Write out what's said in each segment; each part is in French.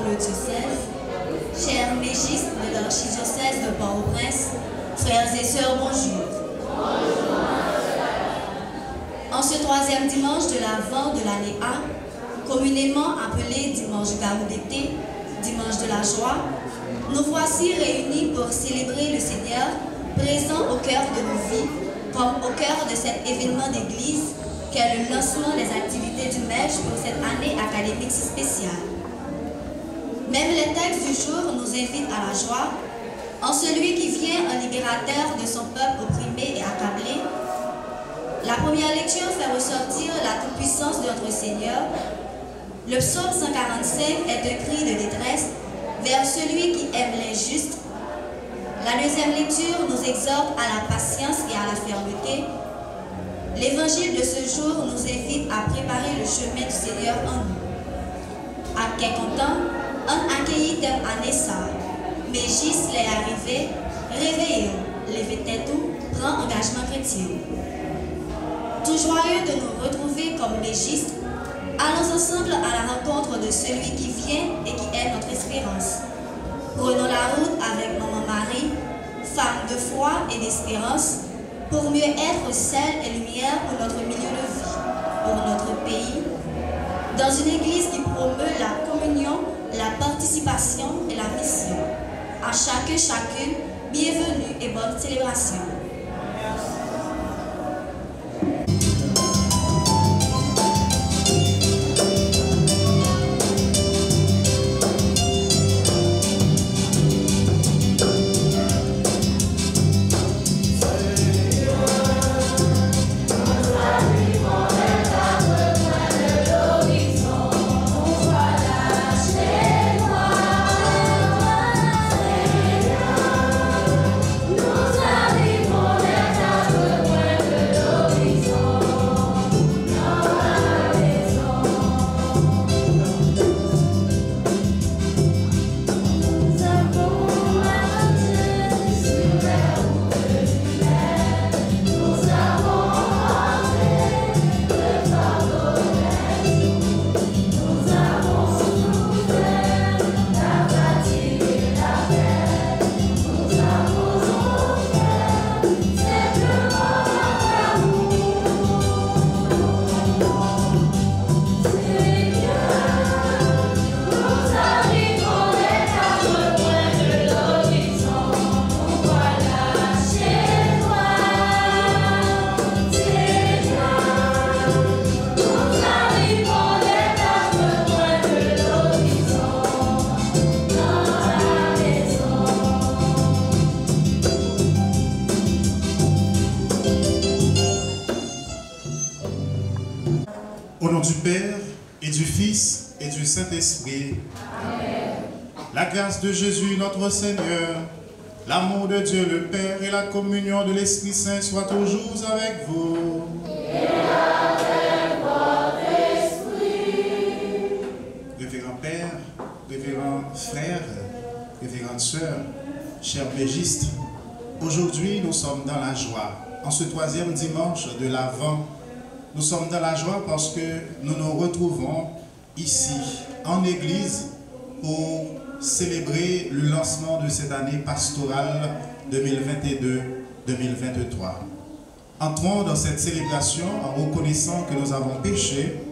le diocèse, chers mégistes de l'archidiocèse de Port-au-Prince, frères et sœurs, bonjour. En ce troisième dimanche de l'Avent de l'année A, communément appelé dimanche Garou d'été, dimanche de la joie, nous voici réunis pour célébrer le Seigneur présent au cœur de nos vies, comme au cœur de cet événement d'église qu'est le lancement des activités du MEJ pour cette année académique si spéciale. Même les textes du jour nous invitent à la joie, en celui qui vient un libérateur de son peuple opprimé et accablé. La première lecture fait ressortir la toute-puissance de notre Seigneur. Le psaume 145 est un cri de détresse vers celui qui aime les justes. La deuxième lecture nous exhorte à la patience et à la fermeté. L'évangile de ce jour nous invite à préparer le chemin du Seigneur en nous. À quel content, on accueillit tel anessa, mais juste les arrivés, réveillons, levez tête ou, prend engagement chrétien. Tout joyeux de nous retrouver comme légistes, allons ensemble à la rencontre de celui qui vient et qui est notre espérance. Prenons la route avec Maman Marie, femme de foi et d'espérance, pour mieux être sel et lumière pour notre milieu de vie, pour notre pays, dans une église qui promeut la communion, la participation et la mission. À chacune, bienvenue et bonne célébration. Au nom du Père, et du Fils, et du Saint-Esprit. Amen. La grâce de Jésus, notre Seigneur, l'amour de Dieu le Père et la communion de l'Esprit Saint soient toujours avec vous. Et avec votre esprit. Révérend Père, révérend frère, révérende sœur, chers mégistes, aujourd'hui nous sommes dans la joie. En ce troisième dimanche de l'Avent, nous sommes dans la joie parce que nous nous retrouvons ici, en Église, pour célébrer le lancement de cette année pastorale 2022-2023. Entrons dans cette célébration en reconnaissant que nous avons péché.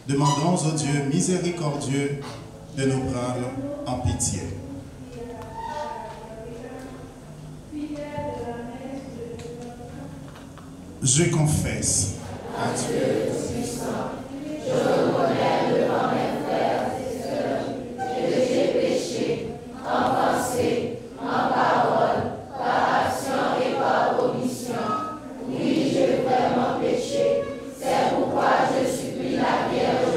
Demandons au Dieu miséricordieux de nous prendre en pitié. Je confesse à Dieu Tout-Puissant, je reconnais devant mes frères et sœurs que j'ai péché en pensée, en parole, par action et par omission. Oui, j'ai vraiment péché. C'est pourquoi je supplie la Vierge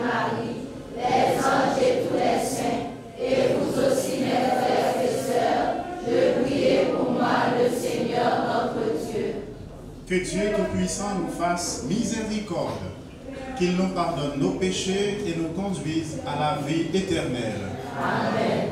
Marie, les anges et tous les saints, et vous aussi mes frères et sœurs, de prier pour moi le Seigneur notre Dieu. Que Dieu Tout-Puissant nous fasse miséricorde, qu'il nous pardonne nos péchés et nous conduise à la vie éternelle. Amen.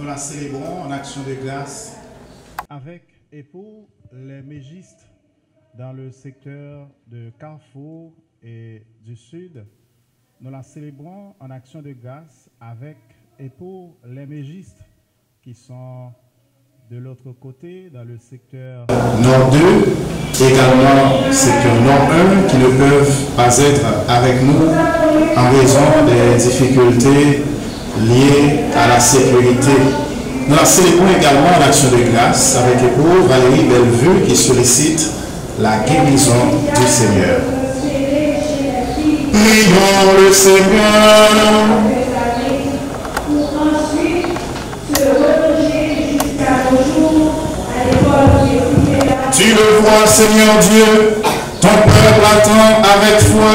nous la célébrons en action de grâce. Avec et pour les mégistes dans le secteur de Carrefour et du Sud, nous la célébrons en action de grâce avec et pour les mégistes qui sont de l'autre côté dans le secteur Nord 2, également secteur Nord 1 qui ne peuvent pas être avec nous en raison des difficultés liées à la sécurité. Nous la célébrons également en action de grâce avec pour Valérie Bellevue qui sollicite la guérison du Seigneur. Prions le Seigneur. Tu le vois, Seigneur Dieu, ton peuple attend avec foi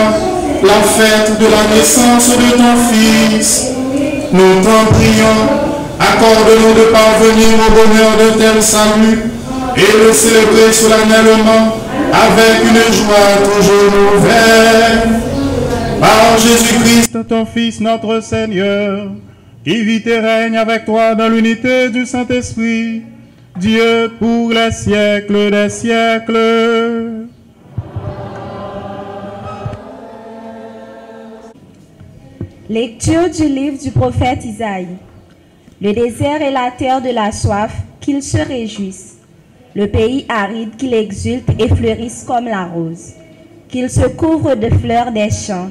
la fête de la naissance de ton Fils. Nous t'en prions, accorde-nous de parvenir au bonheur de tel salut et le célébrer solennellement avec une joie toujours nouvelle. Par Jésus-Christ, ton Fils, notre Seigneur, qui vit et règne avec toi dans l'unité du Saint-Esprit, Dieu pour les siècles des siècles. Lecture du livre du prophète Isaïe. Le désert est la terre de la soif, qu'ils se réjouissent. Le pays aride, qu'il exulte et fleurisse comme la rose. Qu'il se couvre de fleurs des champs,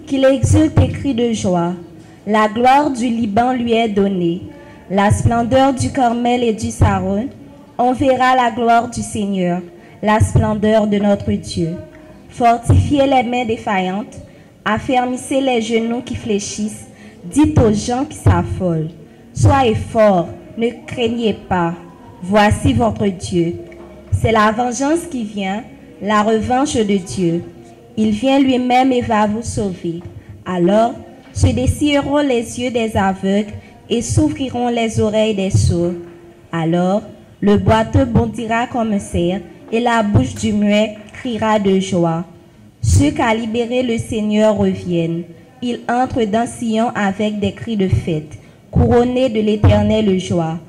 qu'il exulte et crie de joie. La gloire du Liban lui est donnée. La splendeur du Carmel et du Saron, on verra la gloire du Seigneur, la splendeur de notre Dieu. Fortifiez les mains défaillantes, affermissez les genoux qui fléchissent, dites aux gens qui s'affolent. Soyez forts, ne craignez pas, voici votre Dieu. C'est la vengeance qui vient, la revanche de Dieu. Il vient lui-même et va vous sauver. Alors, se dessilleront les yeux des aveugles et s'ouvriront les oreilles des sourds. Alors, le boiteux bondira comme un cerf et la bouche du muet criera de joie. Ceux qu'a libéré le Seigneur reviennent. Ils entrent dans Sion avec des cris de fête, couronnés de l'Éternel joie.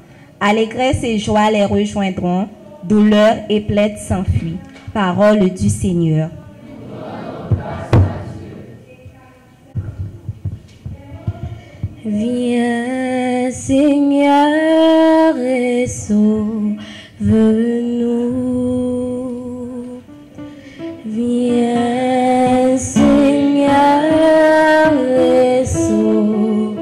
Allégresse et joie les rejoindront, douleur et plainte s'enfuient. Parole du Seigneur. Viens, Seigneur, et sauve-nous. Viens, Seigneur, et sauve-nous.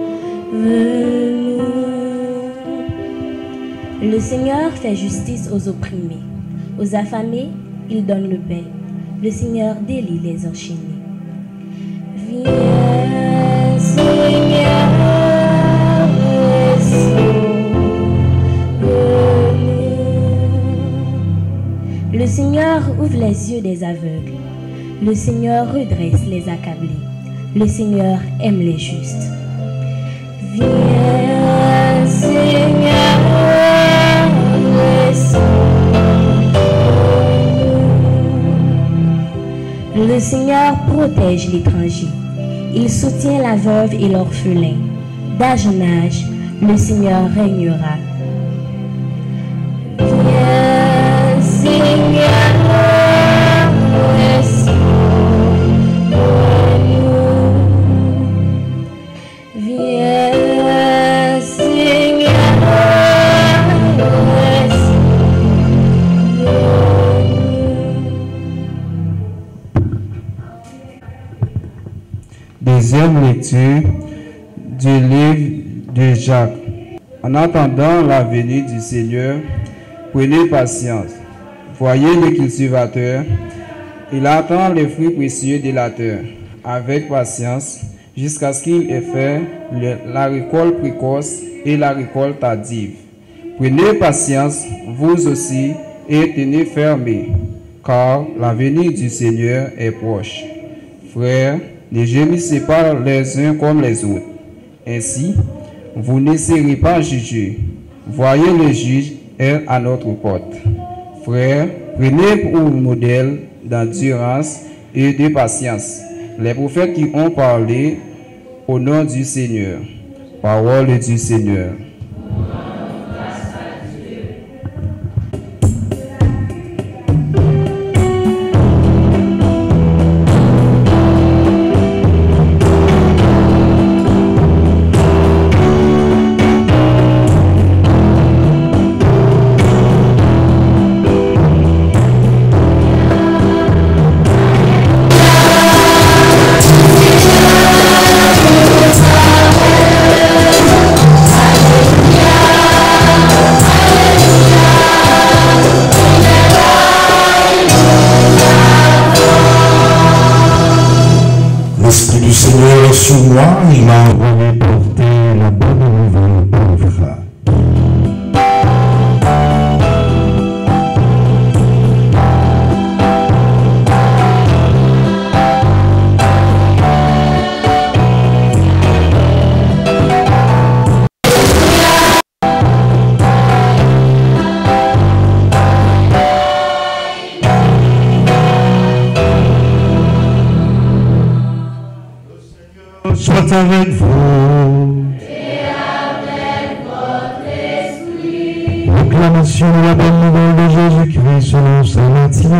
Le Seigneur fait justice aux opprimés. Aux affamés, il donne le pain. Le Seigneur délie les enchaînés. Viens, Seigneur. Le Seigneur ouvre les yeux des aveugles. Le Seigneur redresse les accablés. Le Seigneur aime les justes. Viens, Seigneur, le Seigneur protège l'étranger. Il soutient la veuve et l'orphelin. D'âge en âge, le Seigneur régnera. Viens, Seigneur, viens, Seigneur, Deuxième lecture du livre de Jacques. En attendant la venue du Seigneur, prenez patience. Voyez le cultivateur, il attend les fruits précieux de la terre, avec patience, jusqu'à ce qu'il ait fait la récolte précoce et la récolte tardive. Prenez patience, vous aussi, et tenez fermé, car la venue du Seigneur est proche. Frères, ne gémissez pas les uns comme les autres. Ainsi, vous ne serez pas jugés. Voyez, le juge est à notre porte. Frères, prenez pour modèle d'endurance et de patience les prophètes qui ont parlé au nom du Seigneur. Parole du Seigneur. il m'a envoyé porter la bonne nouvelle aux pauvres. Soit avec vous. Et avec votre esprit. Proclamation de la bonne nouvelle de Jésus-Christ selon saint Matthieu.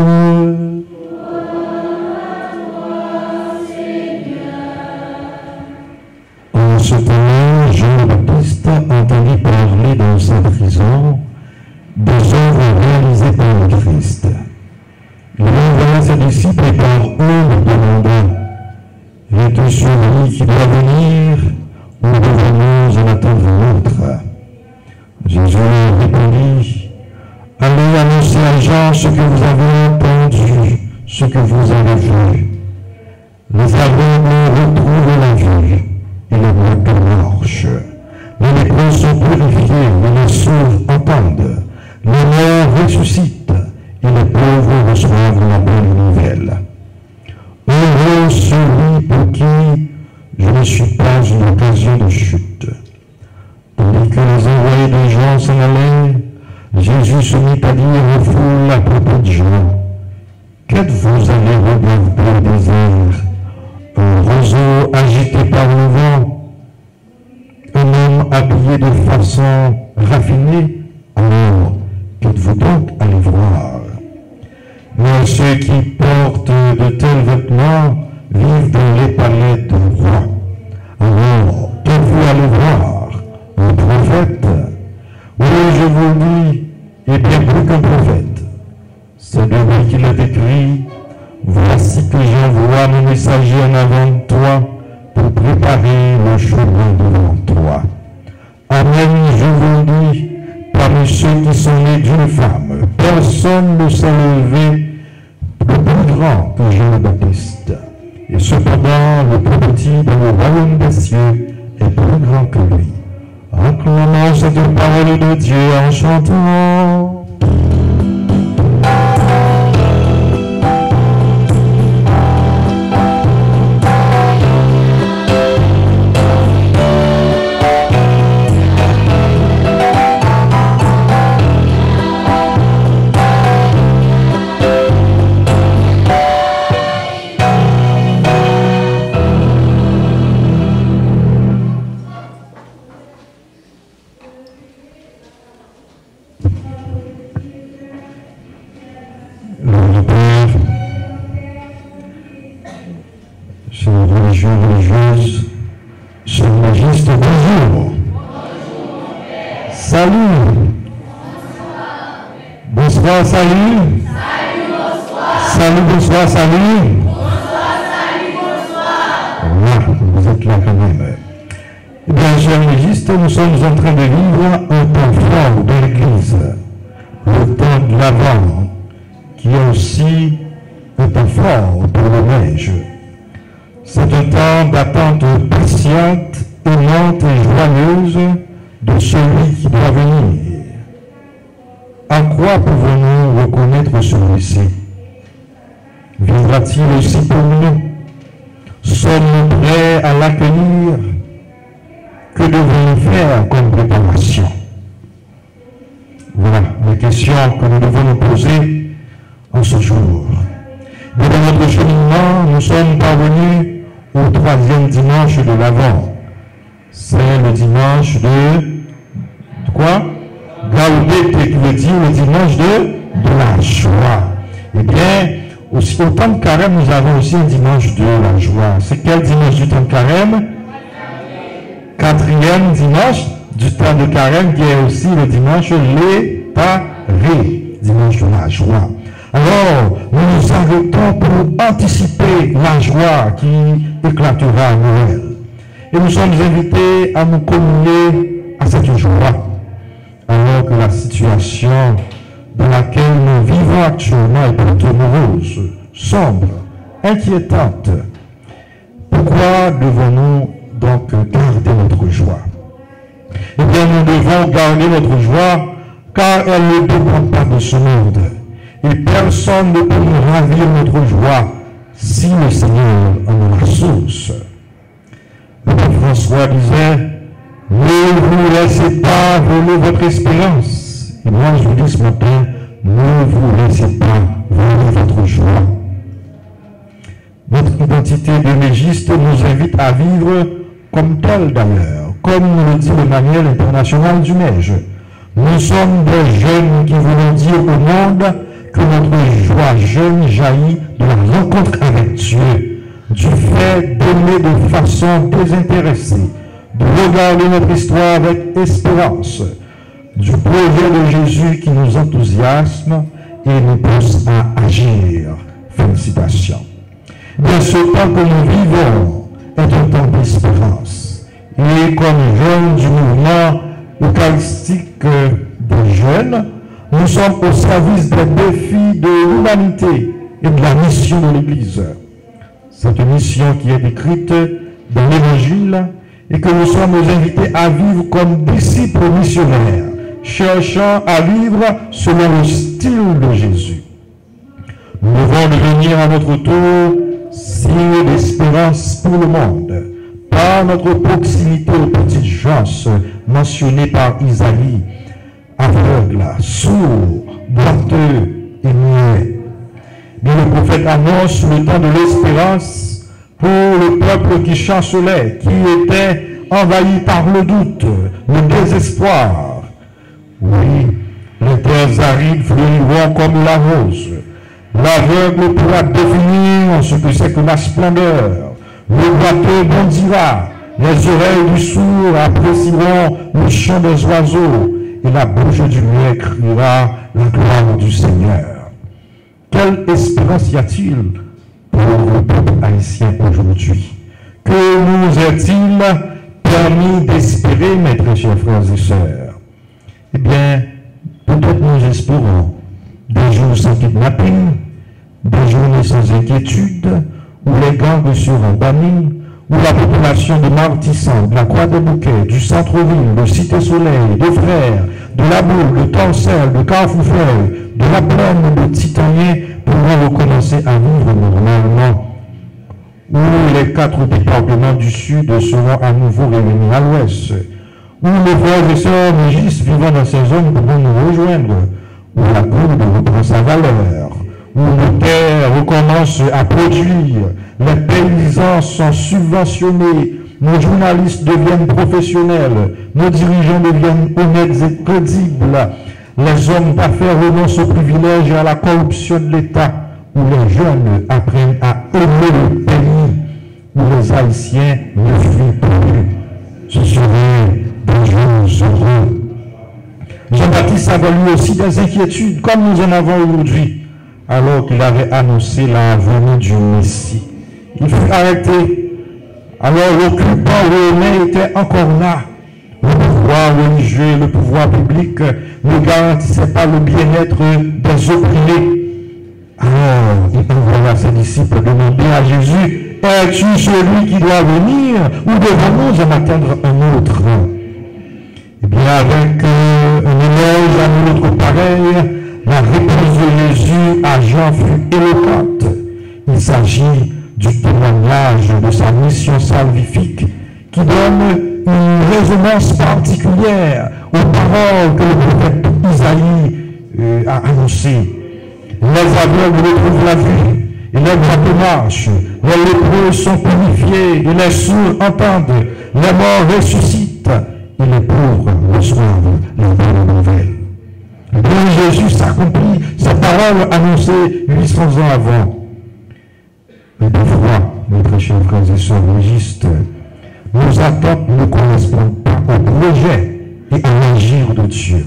En ce temps-là, Jean-Baptiste entendit parler dans sa prison des œuvres réalisées par le Christ. Il envoya ses disciples et par eux leur demanda: es-tu celui qui doit venir, ou devons-nous en attendre un autre? Jésus leur répondit: allez annoncer à Jean ce que vous avez entendu, ce que vous avez vu. Les aveugles retrouvent la vue, et les muets marchent. Les lépreux sont purifiés, et les sourds entendent. Les morts ressuscitent, et les pauvres reçoivent la bonne nouvelle. Heureux celui pour qui je ne suis pas une occasion de chute. Tandis que les envoyés de Jean s'en allaient, Jésus se mit à dire aux foules à propos de Jean: qu'êtes-vous allés regarder au désert? Un roseau agité par le vent? Un homme habillé de façon raffinée? Alors, qu'êtes-vous donc allés voir? Mais ceux qui portent de tels vêtements vivent dans les palais de roi. Alors, qu'êtes-vous allés voir? Un prophète? Oui, je vous le dis, et bien plus qu'un prophète. C'est de lui qu'il est écrit: voici que j'envoie mon messager en avant de toi pour préparer le chemin devant toi. Amen, je vous le dis, parmi ceux qui sont nés d'une femme, personne ne s'est levé plus grand que Jean-Baptiste. Et cependant, le plus petit dans le royaume des cieux est plus grand que lui. Acclamons cette parole de Dieu en chantant. Religieuse, Sœur Magiste, bonjour. Salut. Bonsoir, salut. Salut, bonsoir. Salut, bonsoir, salut. Bonsoir, salut, bonsoir. Voilà, vous êtes là quand même. Eh bien, chers Magistes, nous sommes en train de vivre un temps fort de l'Église, le temps de l'Avent, qui est aussi un temps fort pour le neige. C'est un temps d'attente patiente, aimante et joyeuse de celui qui doit venir. En quoi pouvons-nous reconnaître celui-ci? Viendra-t-il aussi pour nous? Sommes-nous prêts à l'accueillir? Que devons-nous faire comme préparation? Voilà les questions que nous devons nous poser en ce jour. Dans notre cheminement, nous sommes parvenus au troisième dimanche de l'Avent. C'est le dimanche de quoi? Gaudete, qui veut dire le dimanche de la joie. Eh bien, aussi au temps de carême, nous avons aussi un dimanche de la joie. C'est quel dimanche du temps de carême? Quatrième dimanche du temps de carême, qui est aussi le dimanche léparé, dimanche de la joie. Alors, nous nous arrêtons pour anticiper la joie qui éclatera à Noël. Et nous sommes invités à nous communier à cette joie, alors que la situation dans laquelle nous vivons actuellement est plutôt morose, sombre, inquiétante. Pourquoi devons-nous donc garder notre joie. Eh bien, nous devons garder notre joie, car elle ne dépend pas de ce monde. Et personne ne peut nous ravir notre joie si le Seigneur en est la source. Le pape François disait, ne vous laissez pas voler votre espérance. Et moi, je vous dis ce matin, ne vous laissez pas voler votre joie. Notre identité de mégiste nous invite à vivre comme tel d'ailleurs, comme nous le dit le manuel international du Neige. Nous sommes des jeunes qui voulons dire au monde que notre joie jeune jaillit de la rencontre avec Dieu, du fait d'aimer de façon désintéressée, de regarder notre histoire avec espérance, du projet de Jésus qui nous enthousiasme et nous pousse à agir. Félicitations. Bien, ce temps que nous vivons est un temps d'espérance. Et comme jeunes du mouvement eucharistique des jeunes, nous sommes au service des défis de l'humanité et de la mission de l'Église. Cette mission qui est décrite dans l'Évangile et que nous sommes invités à vivre comme disciples missionnaires, cherchant à vivre selon le style de Jésus. Nous devons devenir à notre tour signe d'espérance pour le monde, par notre proximité aux petites gens mentionnées par Isaïe, aveugles, sourds, boiteux et muets. Mais le prophète annonce le temps de l'espérance pour le peuple qui chancelait, qui était envahi par le doute, le désespoir. Oui, les terres arides fleuriront comme la rose. L'aveugle pourra définir ce que c'est que la splendeur. Le boiteux bondira. Les oreilles du sourd apprécieront le chant des oiseaux. Et la bouche du muet criera la gloire du Seigneur. Quelle espérance y a-t-il pour le peuple haïtien aujourd'hui? Que nous est-il permis d'espérer, mes très chers frères et sœurs? Eh bien, peut-être nous espérons des jours sans kidnapping, des journées sans inquiétude, où les gangs seront bannis, où la population de Martissant, de la Croix-des-Bouquets, du centre-ville, de Cité-Soleil, de Frères, de la Boule, de Torcelles, de Carrefourfeuille, de la Plaine, de Titanien pourront recommencer à vivre normalement, où les 4 départements du Sud seront à nouveau réunis à l'Ouest, où les frères et sœurs mégistes vivant dans ces zones pourront nous rejoindre, où la gourde reprend sa valeur, où nos terres recommencent à produire, les paysans sont subventionnés, nos journalistes deviennent professionnels, nos dirigeants deviennent honnêtes et crédibles, les hommes d'affaires renoncent aux privilèges et à la corruption de l'État, où les jeunes apprennent à aimer le pays, où les Haïtiens ne fuient plus. Ce serait des jours heureux. Jean-Baptiste avait lui aussi des inquiétudes, comme nous en avons aujourd'hui, alors qu'il avait annoncé la venue du Messie. Il fut arrêté. Alors l'occupant romain était encore là. Le pouvoir religieux, le pouvoir public ne garantissait pas le bien-être des opprimés. Alors il envoya ses disciples demander à Jésus, es-tu celui qui doit venir ou devons-nous en attendre un autre? Eh bien, avec un éloge à notre pareil, la réponse de Jésus à Jean fut éloquente. Il s'agit du témoignage de sa mission salvifique qui donne une résonance particulière aux paroles que le prophète Isaïe a annoncées. Les aveugles retrouvent la vue et les boiteux marchent, les lépreux sont purifiés et les sourds entendent, les morts ressuscitent et les pauvres reçoivent les bonnes nouvelles. Puis Jésus s'accomplit, sa parole annoncée 800 ans avant. Mais parfois, mes très chers frères et sœurs légistes, nos attentes ne correspondent pas au projet et à l'agir de Dieu.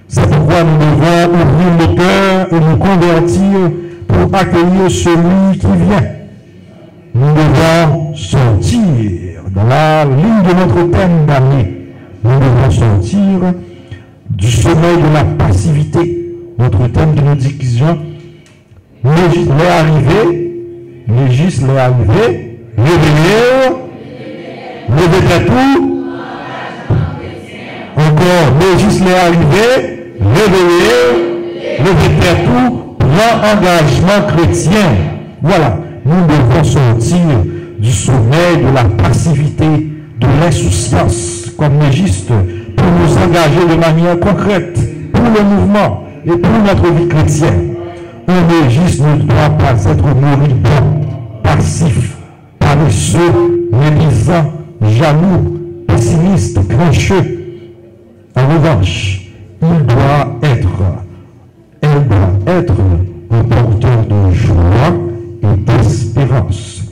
C'est pourquoi nous devons ouvrir nos cœurs et nous convertir pour accueillir celui qui vient. Nous devons sortir dans la ligne de notre thème d'année. Nous devons sortir du sommeil de la passivité. Notre thème de notre discussion, Légis l'est arrivé, réveillez, Levez tête pour. Encore, Mégis l'est arrivé. Levez tête pour. Prends engagement chrétien. Voilà, nous devons sortir du sommeil de la passivité, de l'insouciance, comme Mégis, pour nous engager de manière concrète pour le mouvement et pour notre vie chrétienne. Un Mégis ne doit pas être moribond, passif, paresseux, médisant, jaloux, pessimiste, grincheux. En revanche, elle doit être un porteur de joie et d'espérance.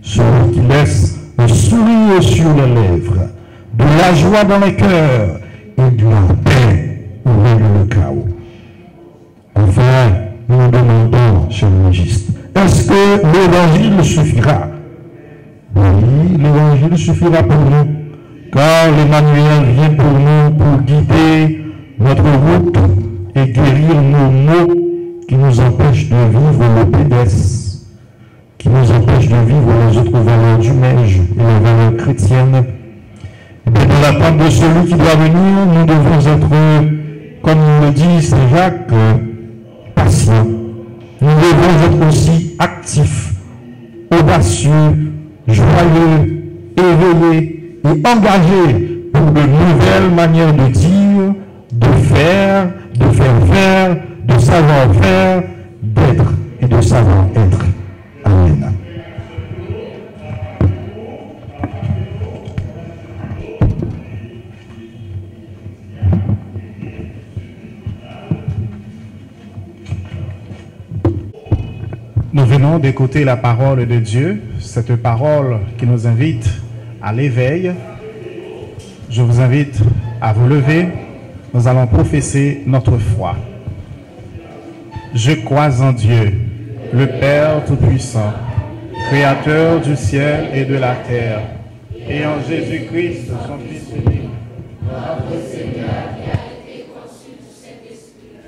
Celui qui laisse un sourire sur les lèvres, de la joie dans les cœurs et de la paix où règne le chaos. Enfin, nous demandons, cher Mégis, est-ce que l'évangile suffira? Oui, l'évangile suffira pour nous, car l'Emmanuel vient pour nous pour guider notre route et guérir nos maux qui nous empêchent de vivre le pédestre, qui nous empêchent de vivre les autres valeurs du neige et les valeurs chrétiennes. Et bien, dans l'attente de celui qui doit venir, nous devons être, comme le dit Saint Jacques, patients. Nous devons être aussi actifs, audacieux, joyeux, éveillés et engagés pour de nouvelles manières de dire, de faire faire, de savoir faire, d'être et de savoir être. Amen. Nous venons d'écouter la parole de Dieu, cette parole qui nous invite à l'éveil. Je vous invite à vous lever. Nous allons professer notre foi. Je crois en Dieu, le Père Tout-Puissant, Créateur du ciel et de la terre, et en Jésus-Christ, son Fils unique, notre Seigneur, qui a été conçu du Saint-Esprit,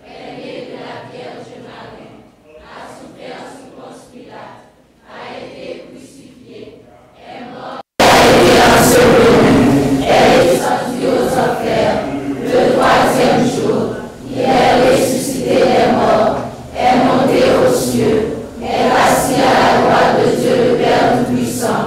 est né de la Vierge Marie, a souffert sous Ponce Pilate, a été crucifié, est mort, a été enseveli, est descendu aux enfers, le troisième jour, il est ressuscité des morts, est monté aux cieux, est assis à la droite de Dieu le Père Tout-Puissant,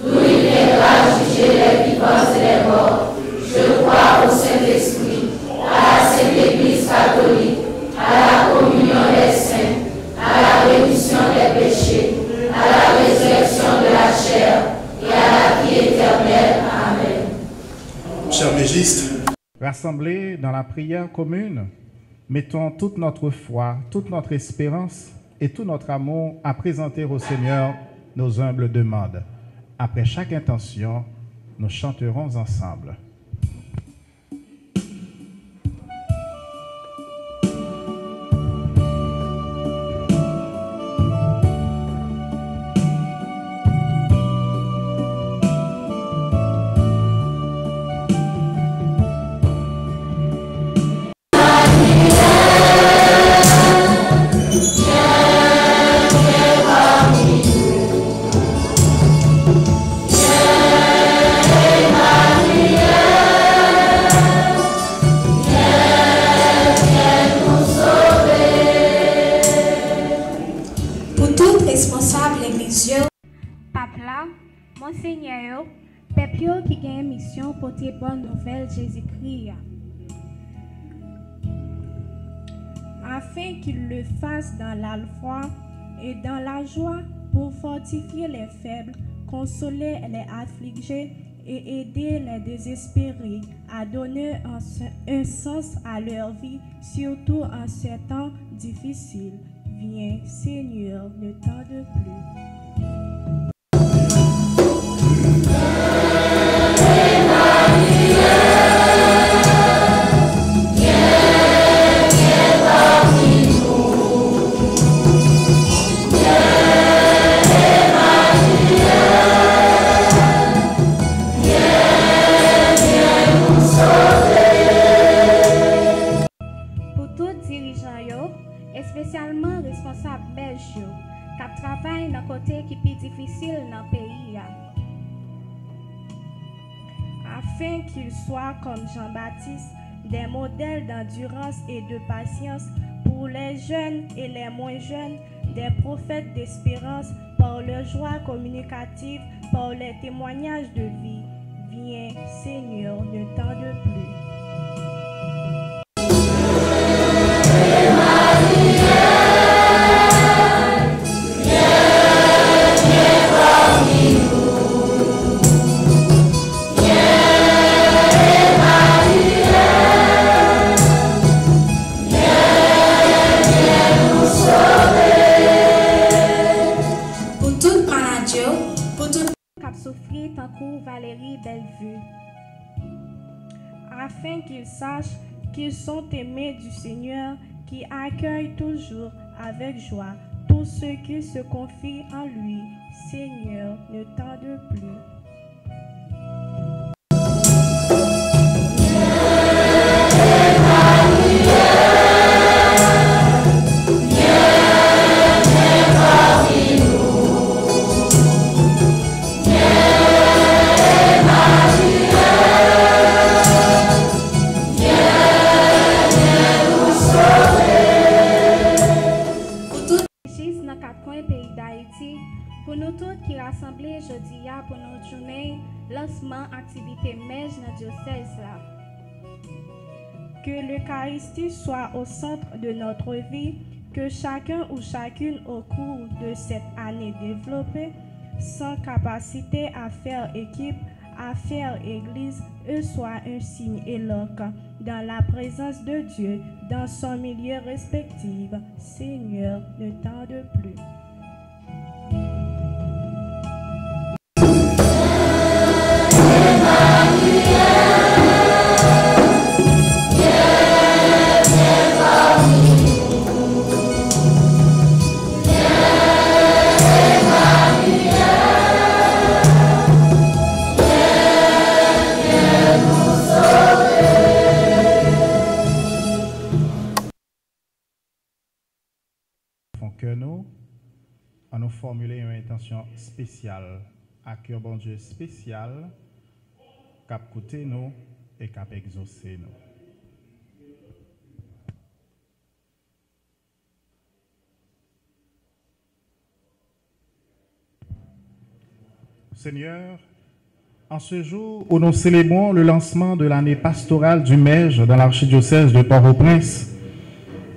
d'où il viendra juger les vivants et les morts. Je crois au Saint-Esprit, à la Sainte Église catholique, à la communion des saints, à la rémission des péchés, à la résurrection de la chair et à la vie éternelle. Amen. Cher Mégiste, rassemblés dans la prière commune, mettons toute notre foi, toute notre espérance et tout notre amour à présenter au Seigneur nos humbles demandes. Après chaque intention, nous chanterons ensemble. Monseigneur, peuple qui a une mission pour porter bonne nouvelle Jésus-Christ, afin qu'il le fasse dans la foi et dans la joie pour fortifier les faibles, consoler les affligés et aider les désespérés à donner un sens à leur vie, surtout en ces temps difficiles. Viens, Seigneur, ne tarde plus. Spécialement responsable belge qui travaille dans côté qui est difficile dans le pays. afin qu'ils soient comme Jean-Baptiste, des modèles d'endurance et de patience pour les jeunes et les moins jeunes, des prophètes d'espérance par leur joie communicative, par les témoignages de vie. Viens, Seigneur, ne tarde plus. Valérie Bellevue, afin qu'ils sachent qu'ils sont aimés du Seigneur, qui accueille toujours avec joie tous ceux qui se confient en lui. Seigneur, ne tarde plus. Pour nous tous qui rassemblés aujourd'hui pour notre journée, lancement activité mèche dans le diocèse là. Que l'Eucharistie soit au centre de notre vie, que chacun ou chacune au cours de cette année développée, sans capacité à faire équipe, à faire église, soit un signe éloquent dans la présence de Dieu, dans son milieu respectif. Seigneur, ne tarde plus. Que nous, à nous formuler une intention spéciale, à cœur bon Dieu spécial, cap coûter nous et cap exaucer nous. Seigneur, en ce jour où nous célébrons le lancement de l'année pastorale du Mège dans l'archidiocèse de Port-au-Prince,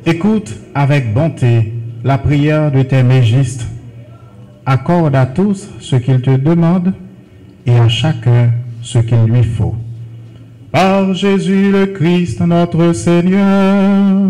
écoute avec bonté la prière de tes mégistes. Accorde à tous ce qu'ils te demandent et à chacun ce qu'il lui faut. Par Jésus le Christ, notre Seigneur.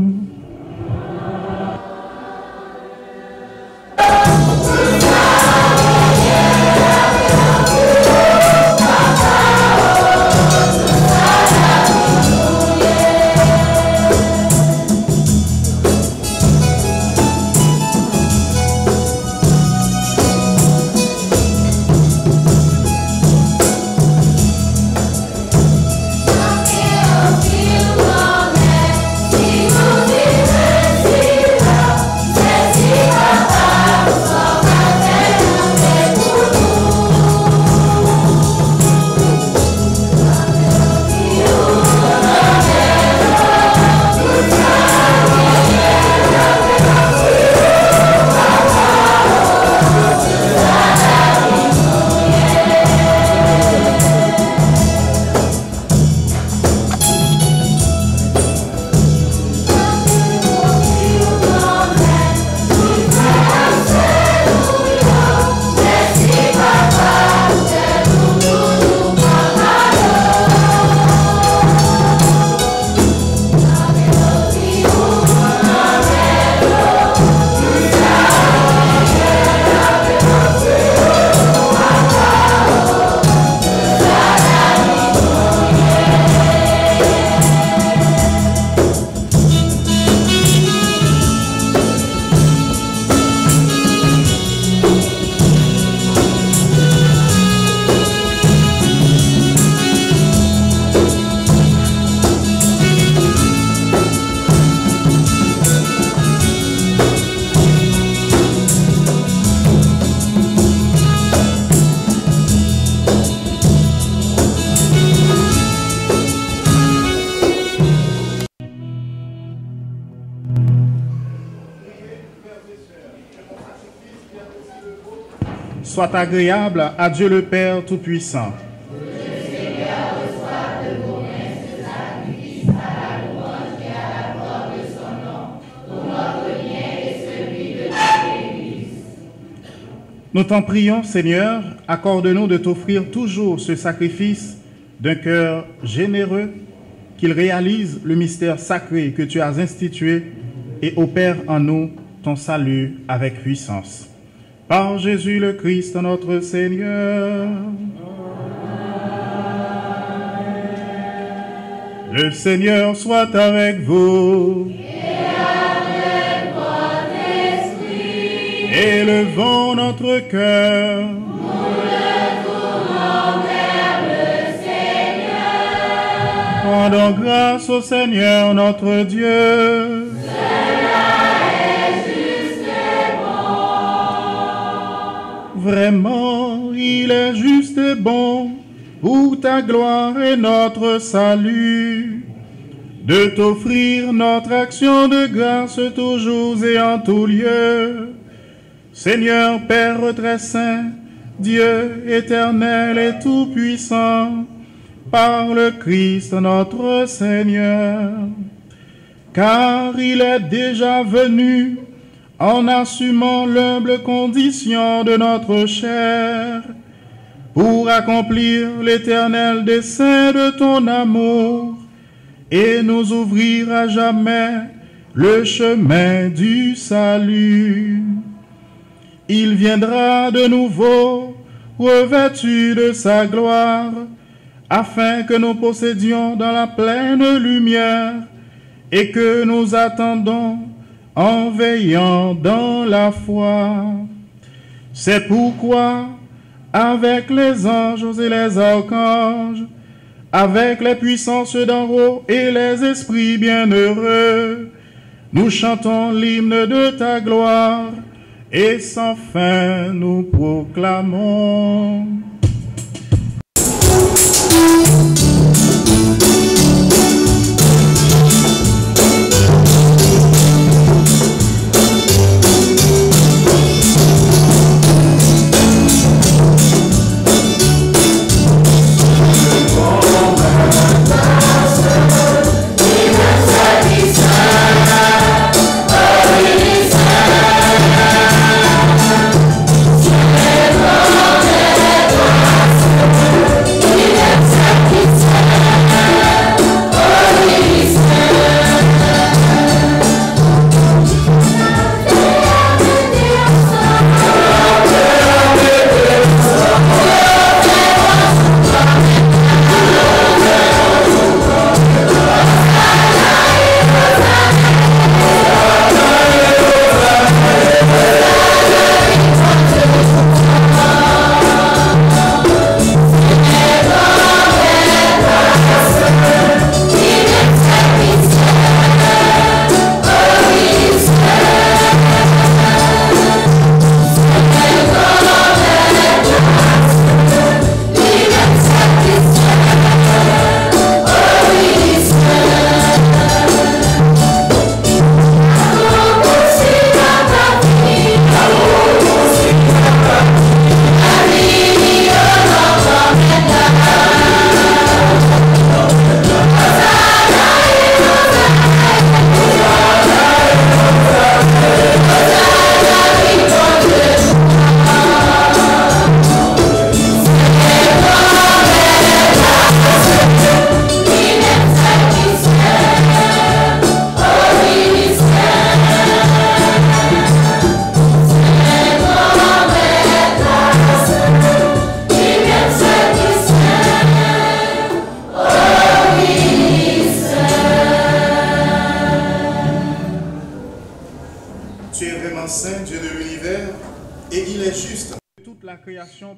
Thank you. soit agréable à Dieu le Père Tout-Puissant. Nous t'en prions, Seigneur, accorde-nous de t'offrir toujours ce sacrifice d'un cœur généreux, qu'il réalise le mystère sacré que tu as institué et opère en nous ton salut avec puissance. Par Jésus le Christ, notre Seigneur. Le Seigneur soit avec vous. Élevons notre cœur. Nous le tournons vers le Seigneur. Rendons grâce au Seigneur notre Dieu. Cela est juste et bon. Vraiment, il est juste et bon, pour ta gloire et notre salut, de t'offrir notre action de grâce toujours et en tout lieu. Seigneur Père très saint, Dieu éternel et tout-puissant, par le Christ notre Seigneur. Car il est déjà venu en assumant l'humble condition de notre chair, pour accomplir l'éternel dessein de ton amour et nous ouvrir à jamais le chemin du salut. Il viendra de nouveau, revêtu de sa gloire, afin que nous possédions dans la pleine lumière et que nous attendons en veillant dans la foi. C'est pourquoi, avec les anges et les archanges, avec les puissances d'en haut et les esprits bienheureux, nous chantons l'hymne de ta gloire, et sans fin nous proclamons.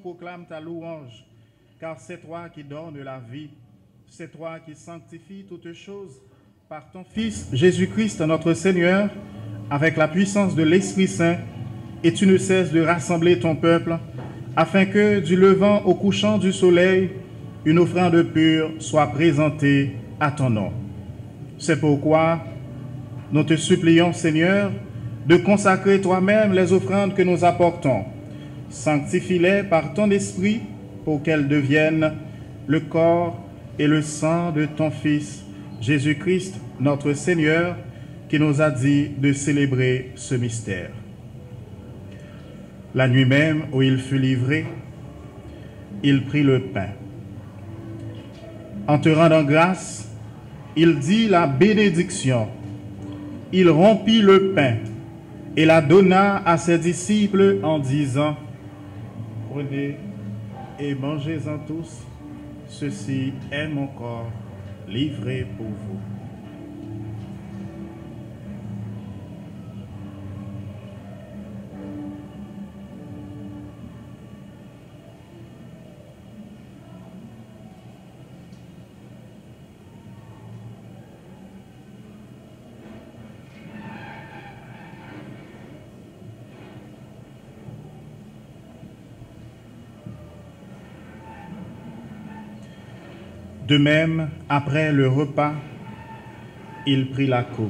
Proclame ta louange, car c'est toi qui donnes la vie, c'est toi qui sanctifies toutes choses par ton Fils Jésus-Christ notre Seigneur, avec la puissance de l'Esprit Saint, et tu ne cesses de rassembler ton peuple, afin que du levant au couchant du soleil, une offrande pure soit présentée à ton nom. C'est pourquoi nous te supplions, Seigneur, de consacrer toi-même les offrandes que nous apportons, Sanctifie-les par ton esprit pour qu'elles deviennent le corps et le sang de ton Fils, Jésus-Christ, notre Seigneur, qui nous a dit de célébrer ce mystère. La nuit même où il fut livré, il prit le pain. En te rendant grâce, il dit la bénédiction. Il rompit le pain et la donna à ses disciples en disant: prenez et mangez-en tous, ceci est mon corps livré pour vous. De même, après le repas, il prit la coupe.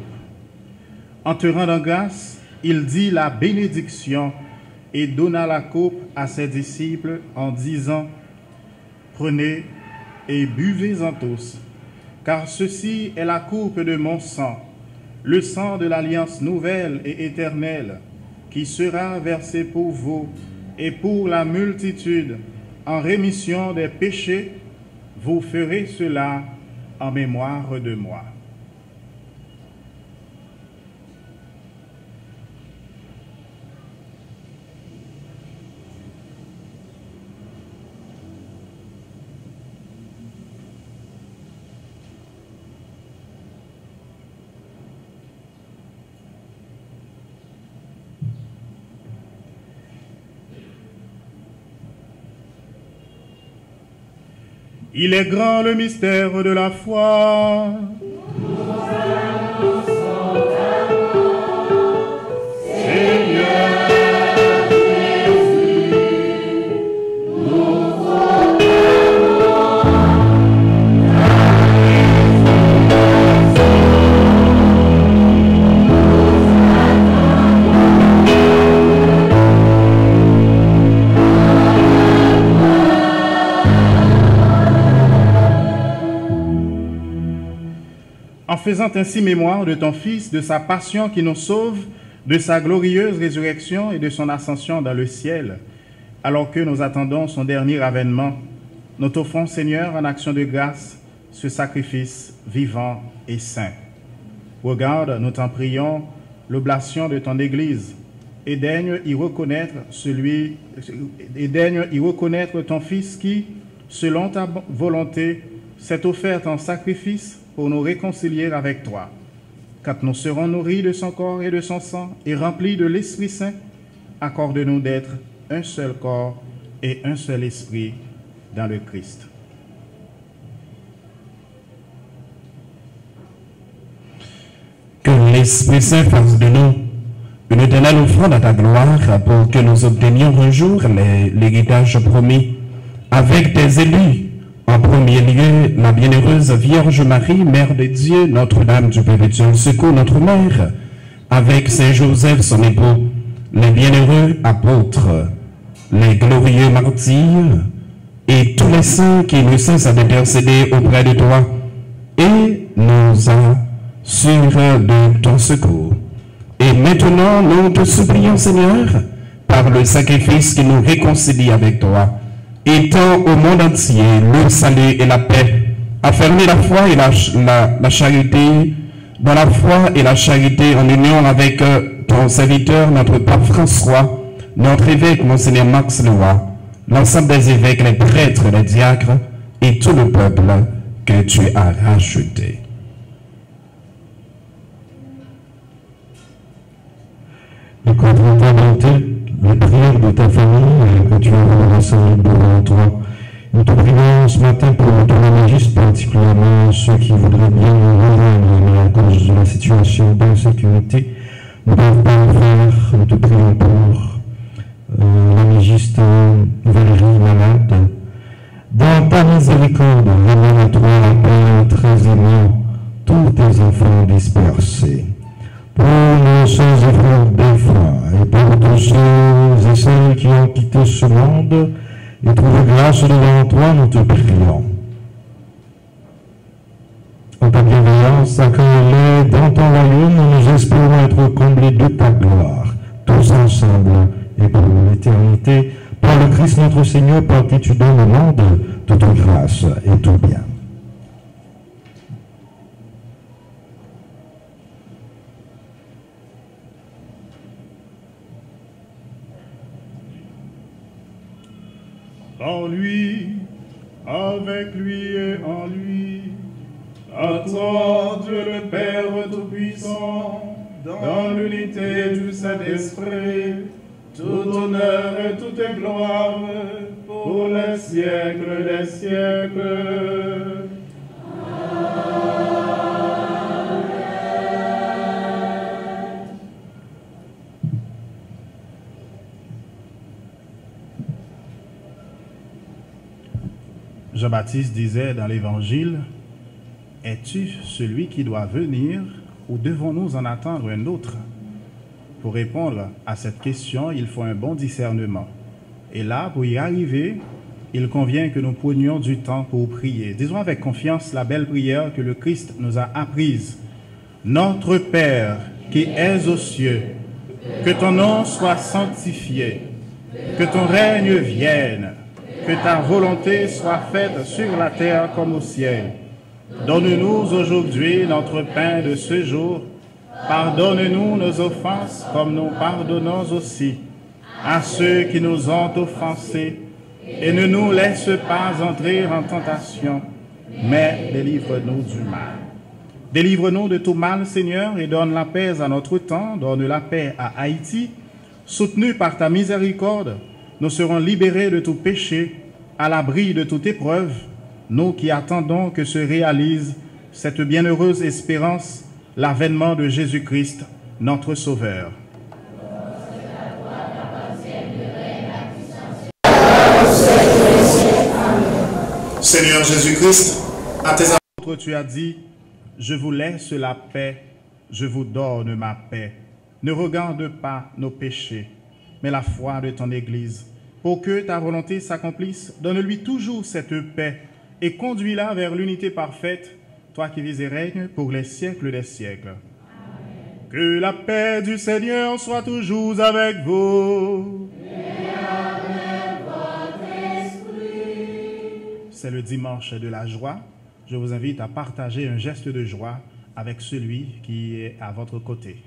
En te rendant grâce, il dit la bénédiction et donna la coupe à ses disciples en disant: prenez et buvez-en tous, car ceci est la coupe de mon sang, le sang de l'alliance nouvelle et éternelle, qui sera versé pour vous et pour la multitude en rémission des péchés. Vous ferez cela en mémoire de moi. Il est grand le mystère de la foi. En faisant ainsi mémoire de ton Fils, de sa passion qui nous sauve, de sa glorieuse résurrection et de son ascension dans le ciel, alors que nous attendons son dernier avènement, nous t'offrons, Seigneur, en action de grâce, ce sacrifice vivant et saint. Regarde, nous t'en prions, l'oblation de ton Église, et daigne y reconnaître ton Fils qui, selon ta volonté, s'est offert en sacrifice pour nous réconcilier avec toi. Quand nous serons nourris de son corps et de son sang et remplis de l'Esprit Saint, accorde-nous d'être un seul corps et un seul esprit dans le Christ. Que l'Esprit Saint fasse de nous une éternelle offrande à ta gloire pour que nous obtenions un jour l'héritage promis avec tes élus. En premier lieu, la bienheureuse Vierge Marie, Mère de Dieu, Notre-Dame du Perpétuel Secours, notre Mère, avec Saint Joseph, son époux, les bienheureux apôtres, les glorieux martyrs, et tous les saints qui ne cessent d'intercéder auprès de toi, et nous assurent de ton secours. Et maintenant, nous te supplions, Seigneur, par le sacrifice qui nous réconcilie avec toi, étends au monde entier le salut et la paix, affermis la foi et la charité, dans la foi et la charité en union avec ton serviteur, notre pape François, notre évêque, Monseigneur Max Leroy, l'ensemble des évêques, les prêtres, les diacres et tout le peuple que tu as racheté. Accorde ta bonté, les prières de ta famille que tu as rassemblées devant toi. Nous te prions ce matin pour ton évangile, particulièrement ceux qui voudraient bien nous rejoindre, mais à cause de la situation d'insécurité, ne peuvent pas le faire. Nous te prions pour l'amégiste Valérie malade. Dans ta miséricorde, ramène à toi, Père très aimant, tous tes enfants dispersés. Pour nos nos sœurs et frères des foi, et pour tous ceux et celles qui ont quitté ce monde et trouvé grâce devant toi, nous te prions. En ta bienveillance, accueille-les dans ton royaume, nous espérons être comblés de ta gloire, tous ensemble et pour l'éternité, par le Christ notre Seigneur, par qui tu donnes au monde toute grâce et tout bien. En lui, avec lui et en lui, à toi, Dieu le Père Tout-Puissant, dans l'unité du Saint-Esprit, tout honneur et toute gloire pour les siècles des siècles. Jean-Baptiste disait dans l'Évangile, « Es-tu celui qui doit venir ou devons-nous en attendre un autre ?» Pour répondre à cette question, il faut un bon discernement. Et là, pour y arriver, il convient que nous prenions du temps pour prier. Disons avec confiance la belle prière que le Christ nous a apprise. « Notre Père qui es aux cieux, que ton nom soit sanctifié, que ton règne vienne, que ta volonté soit faite sur la terre comme au ciel. Donne-nous aujourd'hui notre pain de ce jour. Pardonne-nous nos offenses comme nous pardonnons aussi à ceux qui nous ont offensés. Et ne nous laisse pas entrer en tentation, mais délivre-nous du mal. Délivre-nous de tout mal, Seigneur, et donne la paix à notre temps, donne la paix à Haïti. Soutenus par ta miséricorde, nous serons libérés de tout péché, à l'abri de toute épreuve, nous qui attendons que se réalise cette bienheureuse espérance, l'avènement de Jésus-Christ, notre Sauveur. Seigneur Jésus-Christ, à tes apôtres tu as dit, « Je vous laisse la paix, je vous donne ma paix. Ne regarde pas nos péchés, mais la foi de ton Église. Pour que ta volonté s'accomplisse, donne-lui toujours cette paix et conduis-la vers l'unité parfaite, toi qui vis et règnes pour les siècles des siècles. Amen. Que la paix du Seigneur soit toujours avec vous. Et avec votre esprit. C'est le dimanche de la joie. Je vous invite à partager un geste de joie avec celui qui est à votre côté.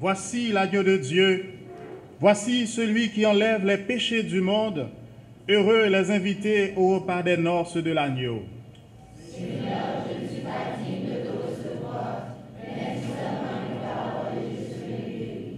Voici l'agneau de Dieu, voici celui qui enlève les péchés du monde. Heureux les invités au repas des noces de l'agneau. Seigneur, je ne suis pas digne de te recevoir, mais dis seulement une parole et je serai guéri.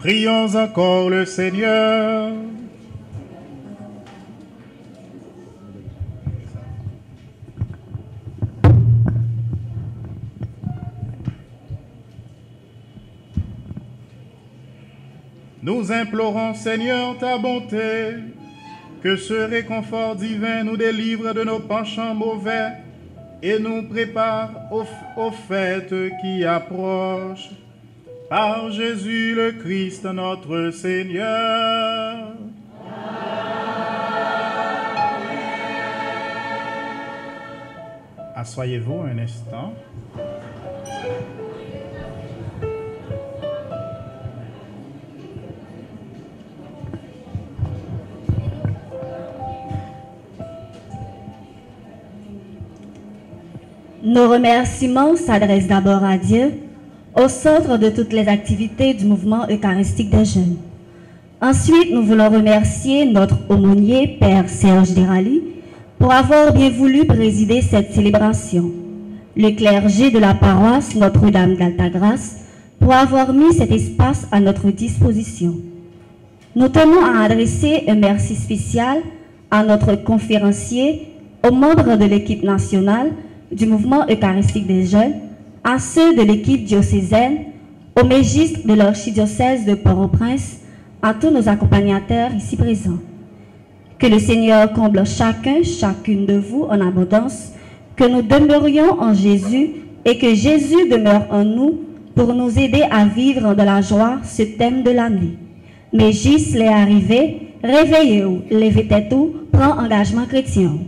Prions encore le Seigneur. Nous implorons, Seigneur, ta bonté, que ce réconfort divin nous délivre de nos penchants mauvais et nous prépare aux fêtes qui approchent. Par Jésus le Christ, notre Seigneur. Asseyez-vous un instant. Nos remerciements s'adressent d'abord à Dieu, au centre de toutes les activités du mouvement eucharistique des jeunes. Ensuite, nous voulons remercier notre aumônier, Père Serge Derali, pour avoir bien voulu présider cette célébration. Le clergé de la paroisse Notre-Dame d'Altagrace, pour avoir mis cet espace à notre disposition. Nous tenons à adresser un merci spécial à notre conférencier, aux membres de l'équipe nationale du mouvement eucharistique des jeunes, à ceux de l'équipe diocésaine, aux mégistres de l'archidiocèse de Port-au-Prince, à tous nos accompagnateurs ici présents. Que le Seigneur comble chacune de vous en abondance, que nous demeurions en Jésus et que Jésus demeure en nous pour nous aider à vivre de la joie ce thème de l'année. Mégis l'est arrivé, réveillez-vous, levez tête, prends engagement chrétien.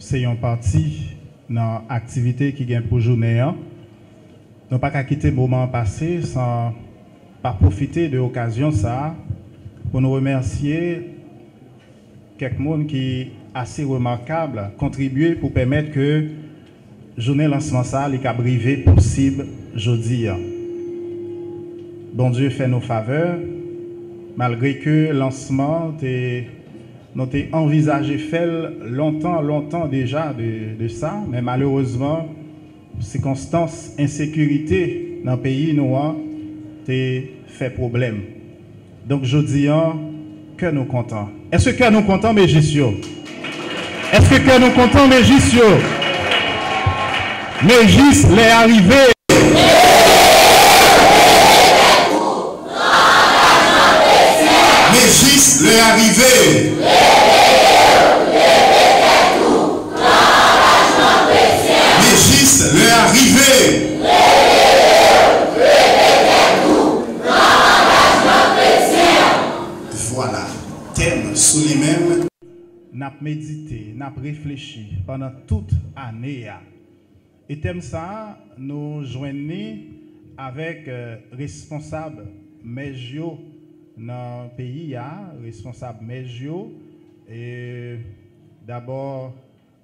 C'est une partie dans l'activité qui vient pour journée. Nous ne pouvons pas quitter le moment passé sans pas profiter de l'occasion ça pour nous remercier quelqu'un qui est assez remarquable, contribuer pour permettre que la journée lancement ça les brivé possible aujourd'hui. Bon Dieu fait nos faveurs, malgré que le lancement nous avons envisagé faire longtemps déjà de ça, mais malheureusement, circonstances, insécurité dans le pays noir, fait problème. Donc je dis que nous comptons. Est-ce que nous comptons, mes Gisio? Est-ce que nous comptons, mes Gisio? Mégis l'est arrivé. Mégis l'est arrivé. Mégis l'est arrivé. Voilà, thème sous les mêmes. N'a médité, n'a réfléchi pendant toute année. Et thème ça, nous joignons avec responsable Mégio dans le pays, responsable Mégio. Et d'abord,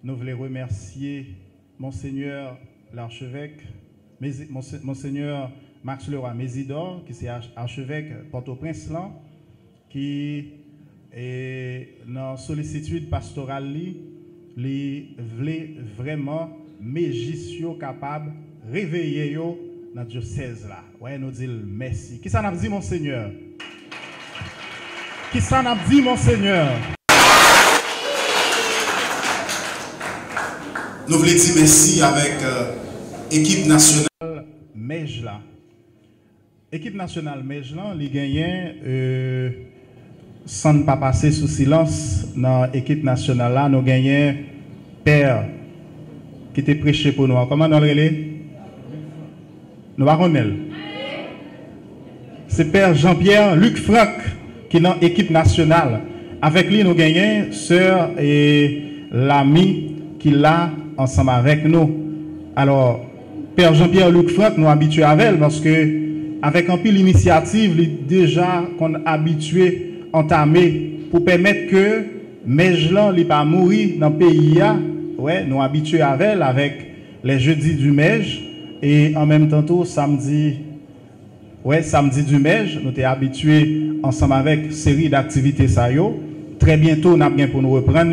nous voulons remercier Monseigneur l'archevêque, Monseigneur Max Leroy Mésidor, qui est archevêque Port-au-Prince, qui est dans la sollicitude pastorale, il voulait vraiment Mégis capable de réveiller dans le diocèse là. Ouais, nous disons merci. Qui ça n'a dit, Monseigneur? Qui ça n'a dit, Monseigneur? Nous voulons dire merci avec l'équipe nationale Mejla. L'équipe nationale Mejla, il gagne sans ne pas passer sous silence dans l'équipe nationale là, nous gagnons Père qui était prêché pour nous. Comment nous le nous connaissons. C'est Père Jean-Pierre Luc Franck qui est dans l'équipe nationale. Avec lui, nous gagnons sœur et l'ami qui l'a ensemble avec nous. Alors, Père Jean-Pierre Luc Franck nous habitués avec elle parce que avec un peu l'initiative déjà qu'on a habitué entamé pour permettre que Mejlan ne pas mourir dans le pays. Ouais, nous habitués avec elle avec les jeudis du Mej et en même temps samedi. Ouais, samedi du Mej, nous sommes habitués ensemble avec une série d'activités ça yo. très bientôt, nous avons pour nous reprendre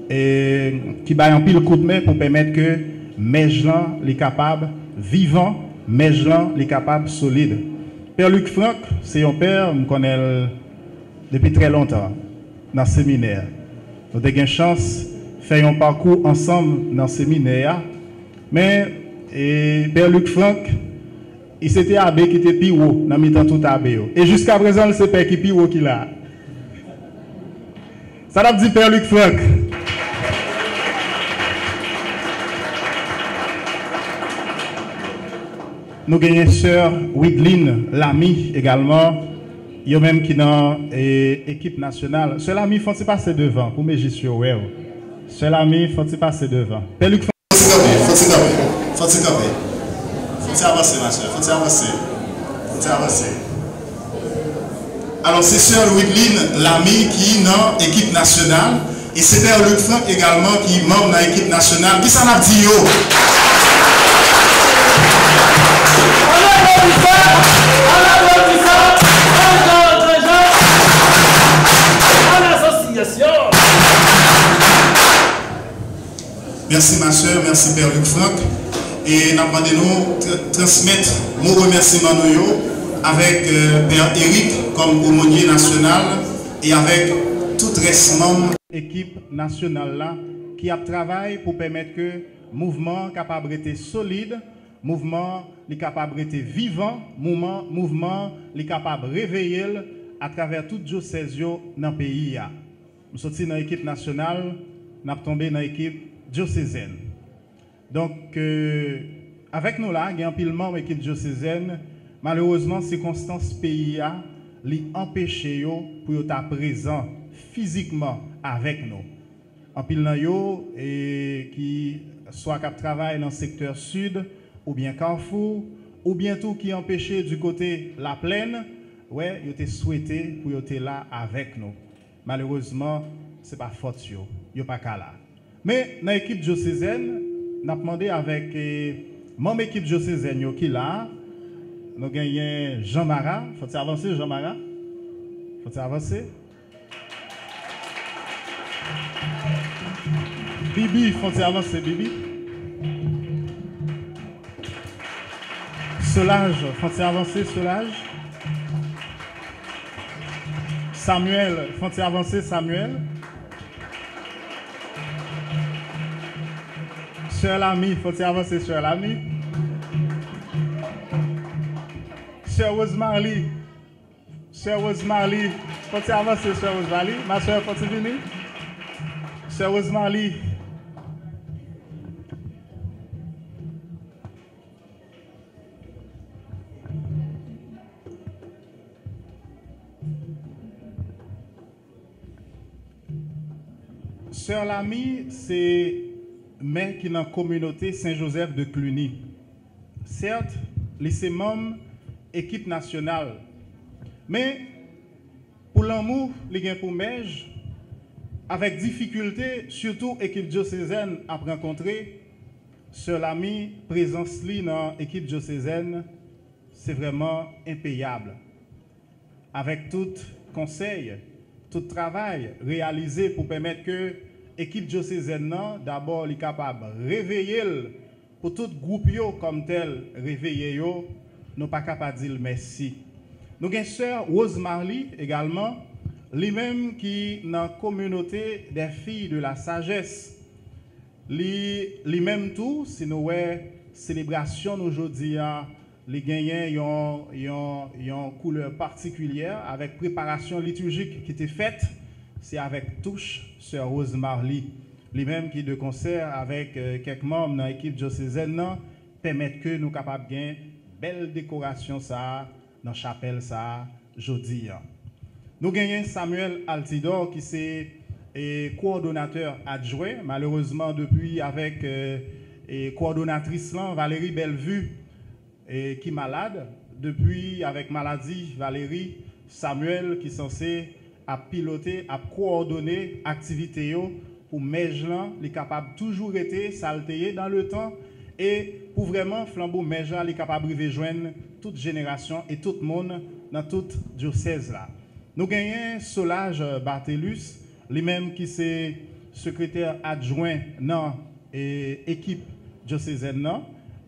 et qui va en pile coup de main pour permettre que Mejlan les capables vivant, Mejlan les capables solides. Père Luc Franck, c'est un père, je connais depuis très longtemps dans le séminaire. Nous avons eu une chance de faire un parcours ensemble dans le séminaire. Mais Père Luc Franck, il s'était abbé qui était plus haut dans le temps tout abbé. Et jusqu'à présent, c'est Père qui est plus haut qu'il a. Ça l'a dit Père Luc Franck. Nous avons sœur Widline Lamy également. Il y a même qui dans l'équipe nationale. Sœur Lamy, il faut passer devant pour mes sur web. Sœur Lamy, il faut passer devant. Père Luc Franck. Faut avancer, ma soeur. Faut avancer. Alors, c'est sœur Widline Lamy qui est dans l'équipe nationale. Et c'est Père Luc Franck également qui est membre de l'équipe nationale. Qui s'en a dit yo? Merci ma soeur, merci Père Luc Franck. Et nous demandons de transmettre mon remerciement avec Père Eric comme aumônier national et avec tout reste membre. Équipe nationale là qui a travaillé pour permettre que le mouvement capable d'être solide, mouvement est capable d'être vivant, mouvement est capable de réveiller à travers tout diocèse dans le pays. Nous sommes dans l'équipe nationale, nous sommes tombés dans l'équipe diocésaine. Donc, avec nous là, il y a un pile membre de l'équipe diocésaine. Malheureusement, circonstances pays a empêché pour être présent physiquement avec nous. En pile nan yo et qui soit qui travaille dans le secteur sud ou bien Carrefour ou bien tout qui empêché du côté la plaine, ouais, il était souhaité pour être là avec nous. Malheureusement, c'est pas faute yo pas là. Mais dans l'équipe diocésaine, n'a demandé avec mon équipe diocésaine qui là, nous gagnons Jean Marat, faut avancer Jean Marat. Faut avancer. Bibi, faut avancer Bibi. Solage, faut avancer Solage. Samuel, faut avancer Samuel. Sœur Lamy, faut avancer Sœur Lamy. Sœur Rosemary, faut avancer Sœur Rosemary. Ma sœur, faut venir. Sœur Rosemary. Sœur Lamy, c'est mère qui est dans la communauté Saint-Joseph de Cluny. Certes, c'est membre équipe nationale. Mais pour l'amour, les gains pour Mej, avec difficulté, surtout équipe diocésaine a rencontré, Sœur Lamy, présence dans l'équipe diocésaine, c'est vraiment impayable. Avec tout conseil, tout travail réalisé pour permettre que l'équipe diocésaine, d'abord, est capable de réveiller pour tout groupe comme tel, réveiller, nous pas capable de dire merci. Nous avons sœur Rosemary également, lui-même qui est dans la communauté des filles de la sagesse. Lui-même tout, si nous avons célébration aujourd'hui, les gagnants ont une couleur particulière avec préparation liturgique qui était faite. C'est avec touche sœur Rosemary, lui-même qui de concert avec quelques membres dans l'équipe diocésaine permettent que nous capables de gagner belle décoration ça dans la chapelle ça jeudi. Nous gagnons Samuel Altidor qui c'est coordonnateur adjoint, malheureusement depuis avec coordonnatrice Valérie Bellevue qui est malade, depuis avec maladie Valérie Samuel qui est censé à piloter, à coordonner activité pour Mejlan, les capable toujours être saltéé dans le temps et pour vraiment flambeau Mejlan, les capable de rejoindre toute génération et tout le monde dans toute diocèse là. Nous gagnons Solage Barthelus, lui-même qui c'est secrétaire adjoint dans l'équipe diocésaine,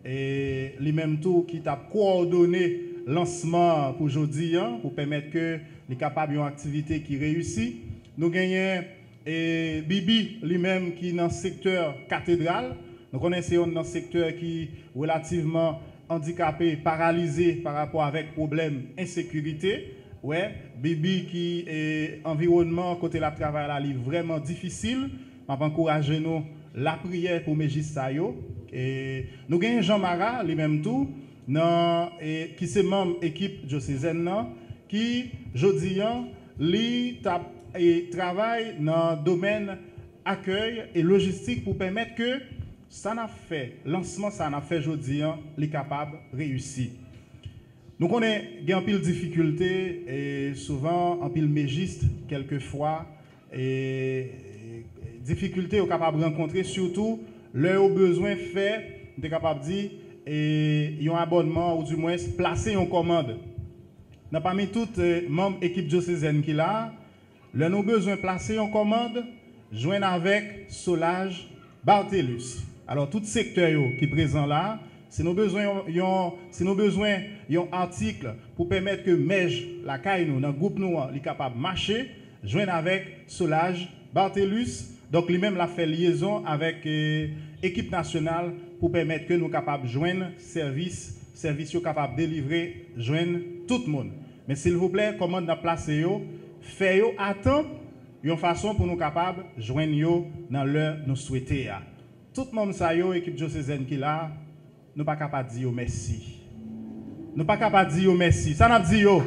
et lui-même tout qui t'a coordonné lancement pour aujourd'hui, pour permettre que les capables d'une activité qui réussit. Nous gagnons Bibi lui-même qui est dans le secteur cathédral. Nous connaissons dans le secteur qui est relativement handicapé, paralysé par rapport avec problème insécurité. Ouais, Bibi qui est environnement côté la travail là, est vraiment difficile. On va encourager nous la prière pour Mégistayo. Et nous avons Jean Mara lui-même tout qui est membre équipe diocésaine qui jodi li travaille dans le domaine accueil et logistique pour permettre que ça n'a fait lancement ça n'a fait jodi les capables réussir. Nous connaissons en pile difficulté et souvent en pile mégiste quelquefois et difficulté au capable rencontrer surtout leur besoin fait de capable dire et un abonnement ou du moins placer une commande. Dans parmi toutes membres équipe diocésaine qui là, le nous besoin placer une commande, joindre avec Solage Barthelus. Alors tout secteur qui est présent là, si nous besoin un article pour permettre que Mej la caille nous dans groupe nous est capable de marcher, joindre avec Solage Barthelus. Donc lui-même l'a fait liaison avec l'équipe nationale pour permettre que nous capables de joindre service capable de délivrer, joindre tout le monde. Mais s'il vous plaît, commande dans place fait à temps, une façon pour nous capables de joindre dans l'heure nous souhaiter. Tout le monde ça équipe diocésaine qui là, nous pas capable de dire merci. Nous pas capable de dire merci. Ça n'a dit yo.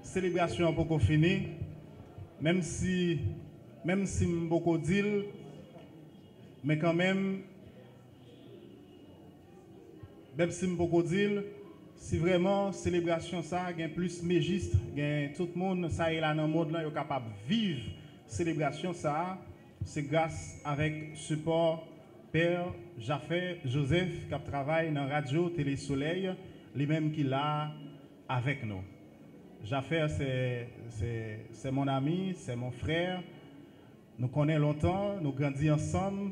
Célébration beaucoup fini, même si beaucoup dit, mais quand même si beaucoup dit, si vraiment célébration ça, il y a plus mégiste, tout le monde ça est là dans le monde là, est capable de vivre célébration ça, c'est grâce avec support Père Jaffer Joseph qui travaille dans Radio Télé Soleil, lui-même qui est là avec nous. Jaffer, c'est mon ami, c'est mon frère. Nous connaissons longtemps, nous grandissons ensemble.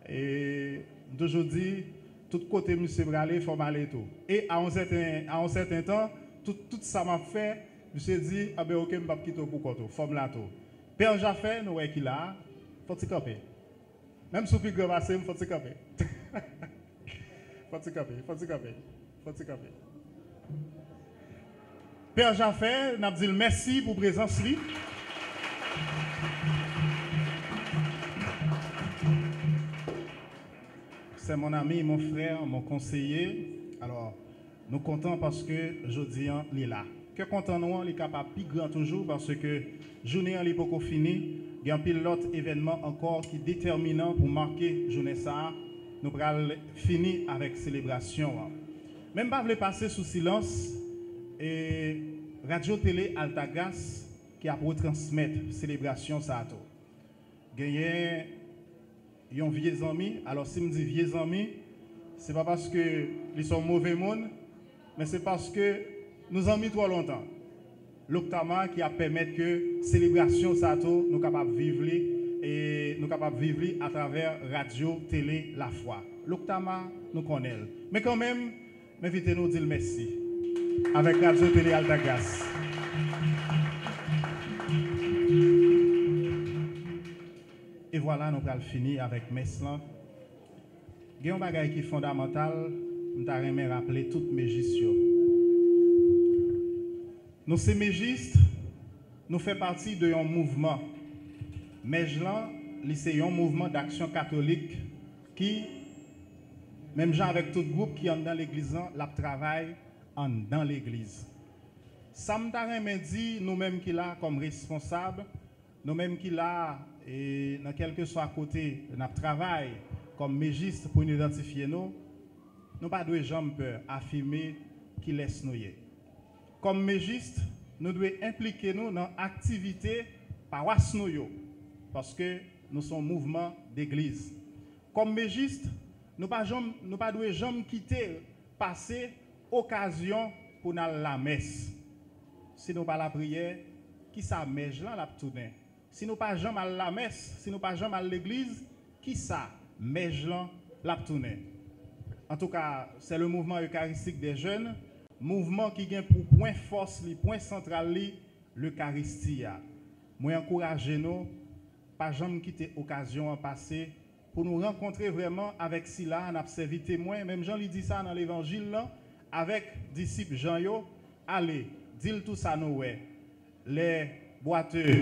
Et d'aujourd'hui, tout côté monsieur Bralé, il faut m'aller tout. Et à un certain temps, tout ça m'a fait, monsieur dit, ah ben ok, je ne vais pas quitter pour quoi tout, forme là tout. Père Jaffer, nous voyons qu'il a, faut s'y camper. Même si vous grand il faut s'y camper. Faut s'y camper. Père Jaffer, nous dit merci pour la présence. C'est mon ami, mon frère, mon conseiller. Alors, nous sommes contents parce que jeudi, il est là. Que content nous, il est capable de plus grand toujours parce que journée n'est pas finie. Il y a un pilote événement encore qui est déterminant pour marquer journée ça. Nous allons finir avec célébration. Même pas passer sous silence. Et Radio Télé Altagas qui a pour transmettre célébration ça tout. Gagné un vieux ami. Alors si me dit vieux ami, c'est pas parce que ils sont mauvais monde, mais c'est parce que nous avons mis trop longtemps. L'Octama qui a permis que célébration ça tout nous capables vivre et nous capables vivre à travers Radio Télé La Foi. L'Octama nous connaît. Mais quand même, invitez-nous dire merci. Avec Radio Télé Altagas. Et voilà, nous allons finir avec Meslan. Il y a un bagage qui est fondamental, nous allons rappeler toutes mes gestions. Nous, ces mégistes, nous faisons partie d'un mouvement. Mejlan, c'est un mouvement d'action catholique qui, même gens avec tout groupe qui est dans l'église, la travaille dans l'église. Ça me dit nous-mêmes qui là comme responsables, nous-mêmes qui là, et dans quel que soit côté, notre travail comme mégiste pour nous identifier nous, nous pas de jamais peur affirmer qui laisse nous. Comme mégiste, nous devons impliquer nous dans l'activité paroisse nous parce que nous sommes mouvement d'église. Comme mégiste, nous ne devons jamais quitter passer occasion pour nous la messe. Si nous pas la prière, qui ça mèche là la tourner? Si nous pas jamais à la messe, si nous pas jamais à l'église, qui ça mèche là la tourner? En tout cas, c'est le mouvement eucharistique des jeunes, mouvement qui gagne pour point force, point central l'Eucharistie. Moi encourager nous pas jamais quitter occasion en passer pour nous rencontrer vraiment avec Sila, on a servi témoin, même Jean lui dit ça dans l'évangile là, avec disciples Jean yo, allez, dis tout ça nous ouais. Les boiteux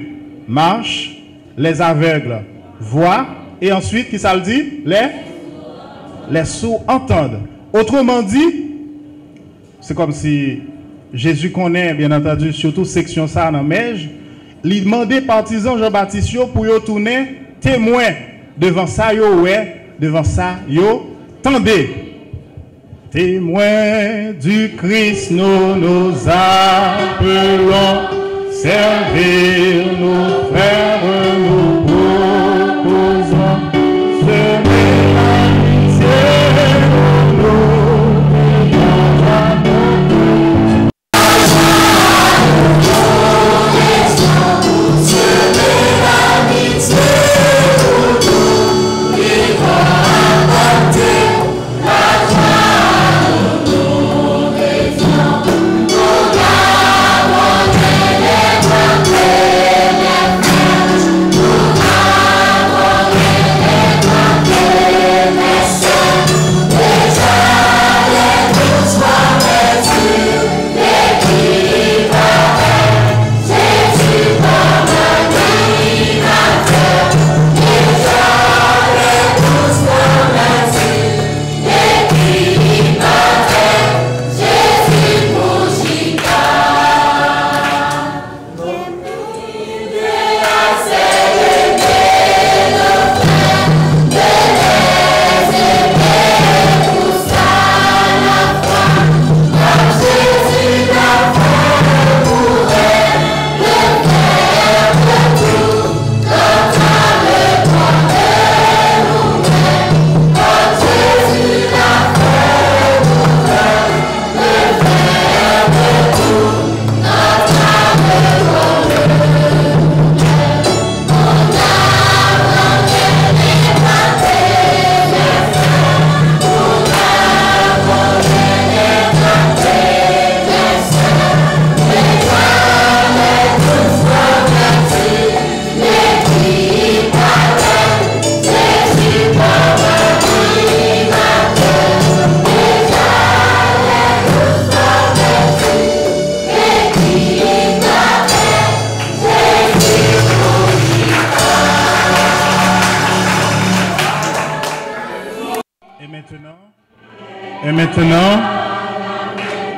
marchent, les aveugles voient et ensuite qui ça le dit? Les sourds entendent. Autrement dit, c'est comme si Jésus connaît bien entendu surtout section ça dans Mège, il demandait partisans Jean-Baptiste pour y tourner témoin devant ça yo ouais, devant ça yo tendez. Témoins du Christ, nous appelons, servir nos frères, nous proposons, semer l'amitié,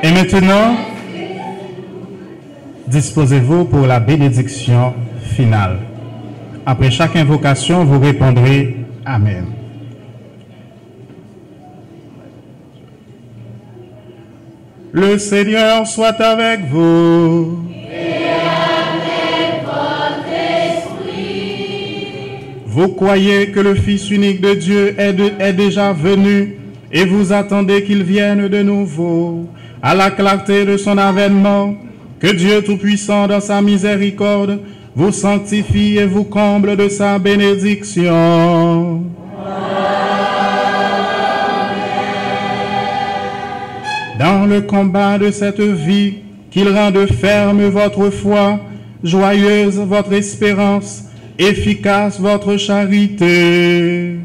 Et maintenant, disposez-vous pour la bénédiction finale. Après chaque invocation, vous répondrez Amen. Le Seigneur soit avec vous. Et avec votre esprit. Vous croyez que le Fils unique de Dieu est déjà venu et vous attendez qu'il vienne de nouveau à la clarté de son avènement, que Dieu Tout-Puissant dans sa miséricorde vous sanctifie et vous comble de sa bénédiction. Dans le combat de cette vie, qu'il rende ferme votre foi, joyeuse votre espérance, efficace votre charité.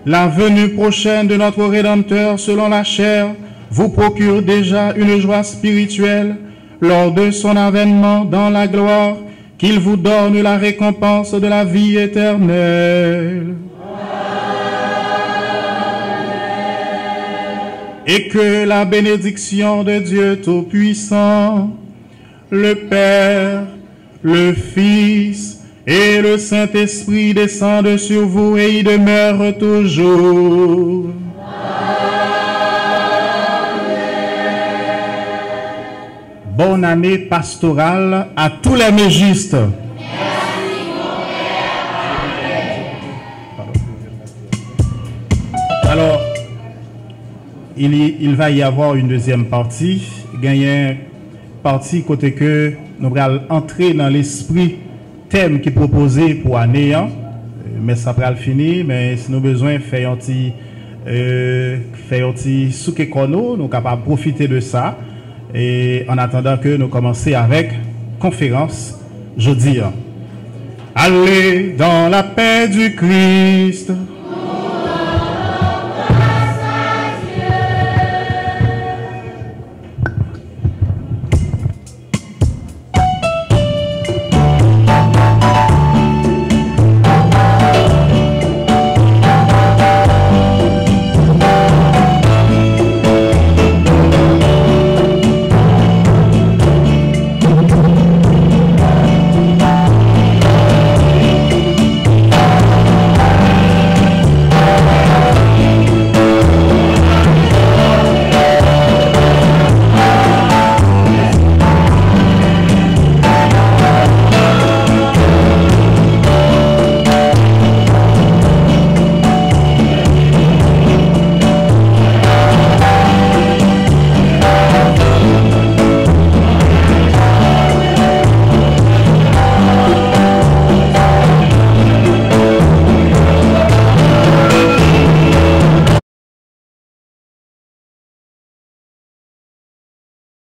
La venue prochaine de notre Rédempteur selon la chair vous procure déjà une joie spirituelle lors de son avènement dans la gloire, qu'il vous donne la récompense de la vie éternelle. et que la bénédiction de Dieu Tout-Puissant, le Père, le Fils et le Saint-Esprit descendent sur vous et y demeurent toujours. Bonne année pastorale à tous les mégistes. Alors, il va y avoir une deuxième partie. Il y a une partie côté que nous allons entrer dans l'esprit thème qui est proposé pour l'année. Mais ça va finir. Mais si nous avons besoin de faire un petit souk-écono, nous sommes capables de profiter de ça. Et en attendant que nous commencions avec conférence jeudi. Allez dans la paix du Christ.